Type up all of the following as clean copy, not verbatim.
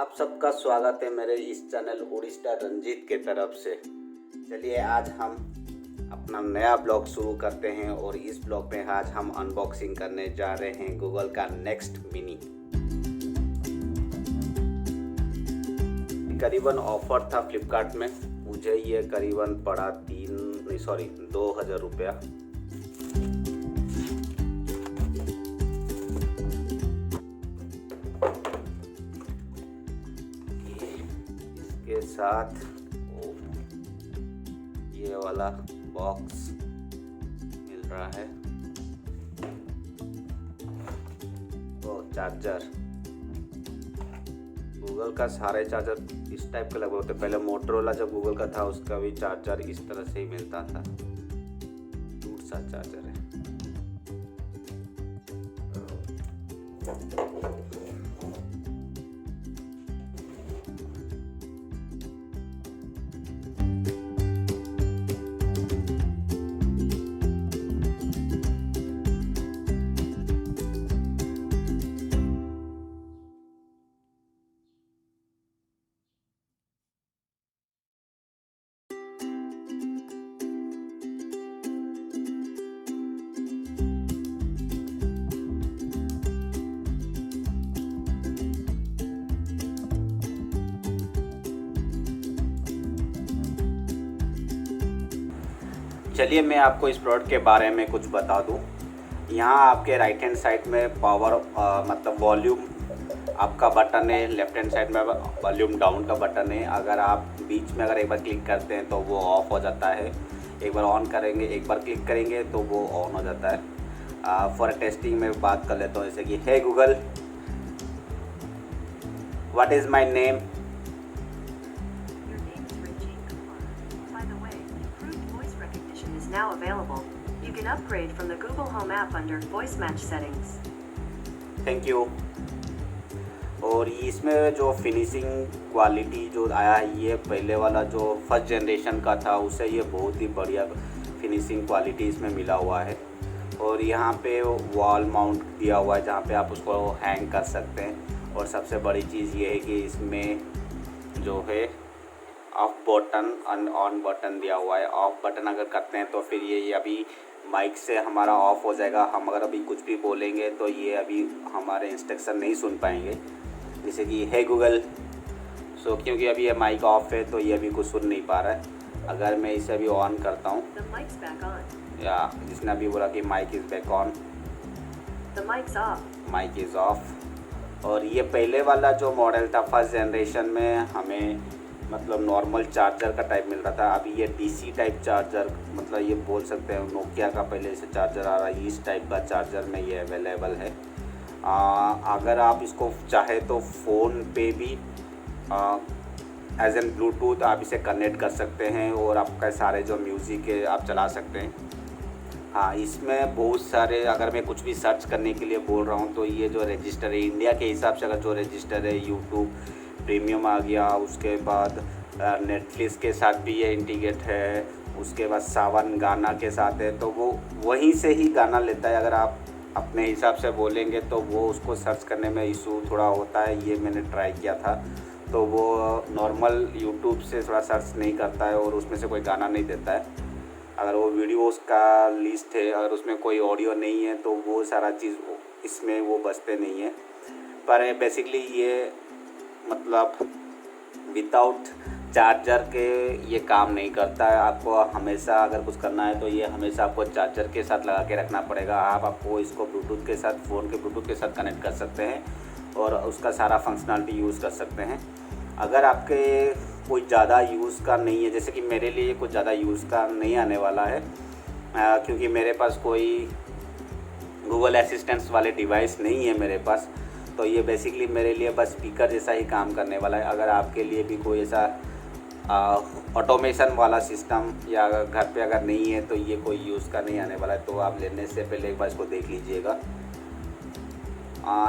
आप सबका स्वागत है मेरे इस चैनल ओडिस्टा रंजीत के तरफ से। चलिए आज हम अपना नया ब्लॉग शुरू करते हैं और इस ब्लॉग में आज हम अनबॉक्सिंग करने जा रहे हैं गूगल का नेक्स्ट मिनी। करीबन ऑफर था फ्लिपकार्ट में, मुझे ये करीबन पड़ा 2,000 रुपया। के साथ ये वाला बॉक्स मिल रहा है और चार्जर। गूगल का सारे चार्जर इस टाइप के लगभग होते। पहले मोटरोला जब गूगल का था उसका भी चार्जर इस तरह से ही मिलता था, टूट सा चार्जर है। चलिए मैं आपको इस प्रोडक्ट के बारे में कुछ बता दूं। यहाँ आपके राइट हैंड साइड में पावर मतलब वॉल्यूम आपका बटन है, लेफ्ट हैंड साइड में वॉल्यूम डाउन का बटन है। अगर आप बीच में एक बार क्लिक करते हैं तो वो ऑफ हो जाता है, एक बार ऑन करेंगे, एक बार क्लिक करेंगे तो वो ऑन हो जाता है। फॉर टेस्टिंग में बात कर लेता हूँ, जैसे कि hey Google, what is my name. Now available. You can upgrade from the Google Home app under Voice Match settings. Thank you. और इसमें जो फिनिशिंग क्वालिटी जो आया है, ये पहले वाला जो फर्स्ट जनरेशन का था उससे ये बहुत ही बढ़िया फिनिशिंग क्वालिटी इसमें मिला हुआ है। और यहाँ पे वॉल माउंट दिया हुआ है जहाँ पे आप उसको हैंग कर सकते हैं। और सबसे बड़ी चीज़ ये है कि इसमें जो है ऑफ बटन और ऑन बटन दिया हुआ है। ऑफ बटन अगर करते हैं तो फिर ये अभी माइक से हमारा ऑफ हो जाएगा। हम अगर अभी कुछ भी बोलेंगे तो ये अभी हमारे इंस्ट्रक्शन नहीं सुन पाएंगे, जैसे कि हे गूगल। सो क्योंकि अभी ये माइक ऑफ है तो ये अभी कुछ सुन नहीं पा रहा है। अगर मैं इसे अभी ऑन करता हूँ, या जिसने अभी बोला कि mike is back on, mike is off. और ये पहले वाला जो मॉडल था फर्स्ट जनरेशन में हमें मतलब नॉर्मल चार्जर का टाइप मिल रहा था। अभी ये डीसी टाइप चार्जर, मतलब ये बोल सकते हैं नोकिया का पहले से चार्जर आ रहा है, इस टाइप का चार्जर में ये अवेलेबल है। अगर आप इसको चाहे तो फ़ोन पे भी एज एन ब्लूटूथ आप इसे कनेक्ट कर सकते हैं और आपका सारे जो म्यूज़िक है आप चला सकते हैं। हाँ, इसमें बहुत सारे, अगर मैं कुछ भी सर्च करने के लिए बोल रहा हूँ तो ये जो रजिस्टर है इंडिया के हिसाब से, अगर जो रजिस्टर है यूट्यूब प्रीमियम आ गया, उसके बाद नेटफ्लिक्स के साथ भी ये इंटीग्रेट है, उसके बाद सावन गाना के साथ है, तो वो वहीं से ही गाना लेता है। अगर आप अपने हिसाब से बोलेंगे तो वो उसको सर्च करने में इशू थोड़ा होता है। ये मैंने ट्राई किया था तो वो नॉर्मल यूट्यूब से थोड़ा सर्च नहीं करता है और उसमें से कोई गाना नहीं देता है। अगर वो वीडियोस का लिस्ट है, अगर उसमें कोई ऑडियो नहीं है तो वो सारा चीज़ इसमें वो बजते नहीं है। पर बेसिकली ये मतलब विदाउट चार्जर के ये काम नहीं करता है। आपको हमेशा अगर कुछ करना है तो ये हमेशा आपको चार्जर के साथ लगा के रखना पड़ेगा। आपको इसको ब्लूटूथ के साथ, फ़ोन के ब्लूटूथ के साथ कनेक्ट कर सकते हैं और उसका सारा फंक्शनलिटी यूज़ कर सकते हैं। अगर आपके कोई ज़्यादा यूज़ का नहीं है, जैसे कि मेरे लिए कुछ ज़्यादा यूज़ का नहीं आने वाला है, क्योंकि मेरे पास कोई गूगल असिस्टेंट्स वाले डिवाइस नहीं है मेरे पास, तो ये बेसिकली मेरे लिए बस स्पीकर जैसा ही काम करने वाला है। अगर आपके लिए भी कोई ऐसा ऑटोमेशन वाला सिस्टम या घर पे अगर नहीं है तो ये कोई यूज़ का नहीं आने वाला है, तो आप लेने से पहले एक बार इसको देख लीजिएगा।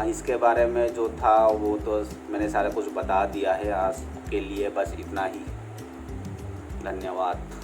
इसके बारे में जो था वो तो मैंने सारा कुछ बता दिया है। आज के लिए बस इतना ही। धन्यवाद।